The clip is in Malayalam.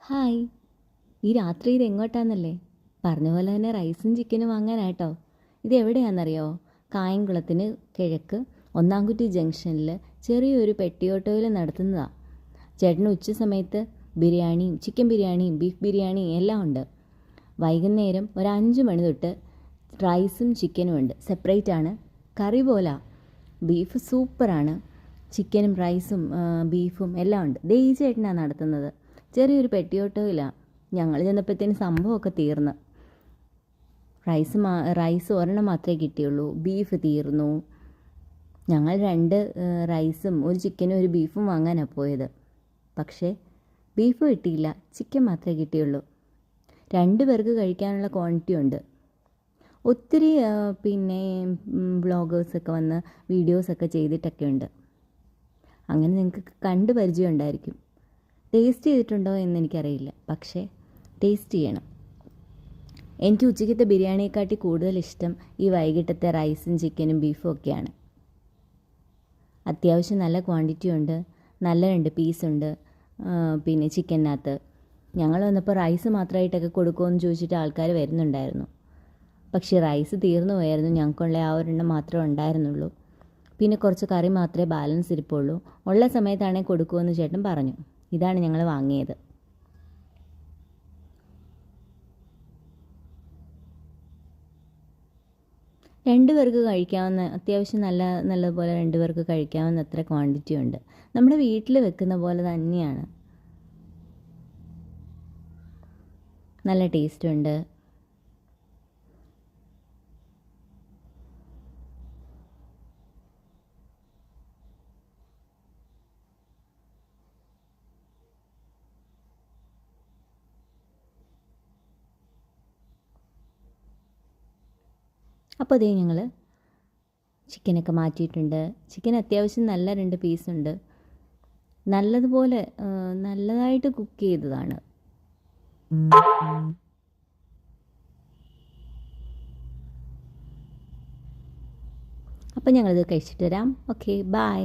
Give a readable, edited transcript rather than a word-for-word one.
ഹായ്, ഈ രാത്രി ഇത് എങ്ങോട്ടാന്നല്ലേ? പറഞ്ഞ പോലെ തന്നെ റൈസും ചിക്കനും വാങ്ങാനാട്ടോ. ഇത് എവിടെയാണെന്നറിയോ? കായംകുളത്തിന് കിഴക്ക് ഒന്നാംകുറ്റി ജംഗ്ഷനിൽ ചെറിയൊരു പെട്ടിയോട്ടോയിൽ നടത്തുന്നതാണ്. ചേട്ടന് ഉച്ച സമയത്ത് ബിരിയാണിയും ചിക്കൻ ബിരിയാണിയും ബീഫ് ബിരിയാണിയും എല്ലാം ഉണ്ട്. വൈകുന്നേരം ഒരു 5 മണി തൊട്ട് റൈസും ചിക്കനും ഉണ്ട്. സെപ്പറേറ്റ് ആണ്, കറി പോലാ. ബീഫ് സൂപ്പറാണ്. ചിക്കനും റൈസും ബീഫും എല്ലാം ഉണ്ട്. ദേ ഈ ചേട്ടനാണ് നടത്തുന്നത്. ചെറിയൊരു പെട്ടിയോട്ടോയിലാണ്. ഞങ്ങൾ ചെന്നപ്പോഴത്തേന് സംഭവമൊക്കെ തീർന്ന്. റൈസ് ഒരെണ്ണം മാത്രമേ കിട്ടിയുള്ളൂ. ബീഫ് തീർന്നു. ഞങ്ങൾ 2 റൈസും ഒരു ചിക്കനും ഒരു ബീഫും വാങ്ങാനാണ് പോയത്. പക്ഷേ ബീഫ് കിട്ടിയില്ല, ചിക്കൻ മാത്രമേ കിട്ടിയുള്ളൂ. 2 പേർക്ക് കഴിക്കാനുള്ള ക്വാണ്ടിറ്റി ഉണ്ട്. ഒത്തിരി പിന്നെ വ്ളോഗേഴ്സൊക്കെ വന്ന് വീഡിയോസൊക്കെ ചെയ്തിട്ടൊക്കെ ഉണ്ട്. അങ്ങനെ നിങ്ങൾക്ക് കണ്ട് പരിചയം ഉണ്ടായിരിക്കും. ടേസ്റ്റ് ചെയ്തിട്ടുണ്ടോ എന്ന് എനിക്കറിയില്ല, പക്ഷേ ടേസ്റ്റ് ചെയ്യണം. എനിക്ക് ഉച്ചയ്ക്കത്തെ ബിരിയാണിയെക്കാട്ടി കൂടുതൽ ഇഷ്ടം ഈ വൈകിട്ടത്തെ റൈസും ചിക്കനും ബീഫും ഒക്കെയാണ്. അത്യാവശ്യം നല്ല ക്വാണ്ടിറ്റി ഉണ്ട്. നല്ല 2 പീസുണ്ട്. പിന്നെ ചിക്കനകത്ത് ഞങ്ങൾ വന്നപ്പോൾ റൈസ് മാത്രമായിട്ടൊക്കെ കൊടുക്കുമെന്ന് ചോദിച്ചിട്ട് ആൾക്കാർ വരുന്നുണ്ടായിരുന്നു. പക്ഷേ റൈസ് തീർന്നു പോയായിരുന്നു. ഞങ്ങൾക്കുള്ള ആ ഒരെണ്ണം മാത്രമേ ഉണ്ടായിരുന്നുള്ളൂ. പിന്നെ കുറച്ച് കറി മാത്രമേ ബാലൻസ് ഇരിപ്പുള്ളൂ. ഉള്ള സമയത്താണെങ്കിൽ കൊടുക്കുമെന്ന് ചേട്ടൻ പറഞ്ഞു. ഇതാണ് ഞങ്ങൾ വാങ്ങിയത്. രണ്ട് പേർക്ക് കഴിക്കാവുന്ന, അത്യാവശ്യം നല്ലതുപോലെ 2 പേർക്ക് കഴിക്കാവുന്ന അത്ര ക്വാണ്ടിറ്റി ഉണ്ട്. നമ്മുടെ വീട്ടിൽ വെക്കുന്ന പോലെ തന്നെയാണ്. നല്ല ടേസ്റ്റ് ഉണ്ട്. അപ്പോൾ അതേ ഞങ്ങൾ ചിക്കനൊക്കെ മാറ്റിയിട്ടുണ്ട്. ചിക്കൻ അത്യാവശ്യം നല്ല 2 പീസുണ്ട്. നല്ലതുപോലെ നല്ലതായിട്ട് കുക്ക് ചെയ്തതാണ്. അപ്പോൾ ഞങ്ങളിത് കഴിച്ചിട്ട് വരാം. Okay, by.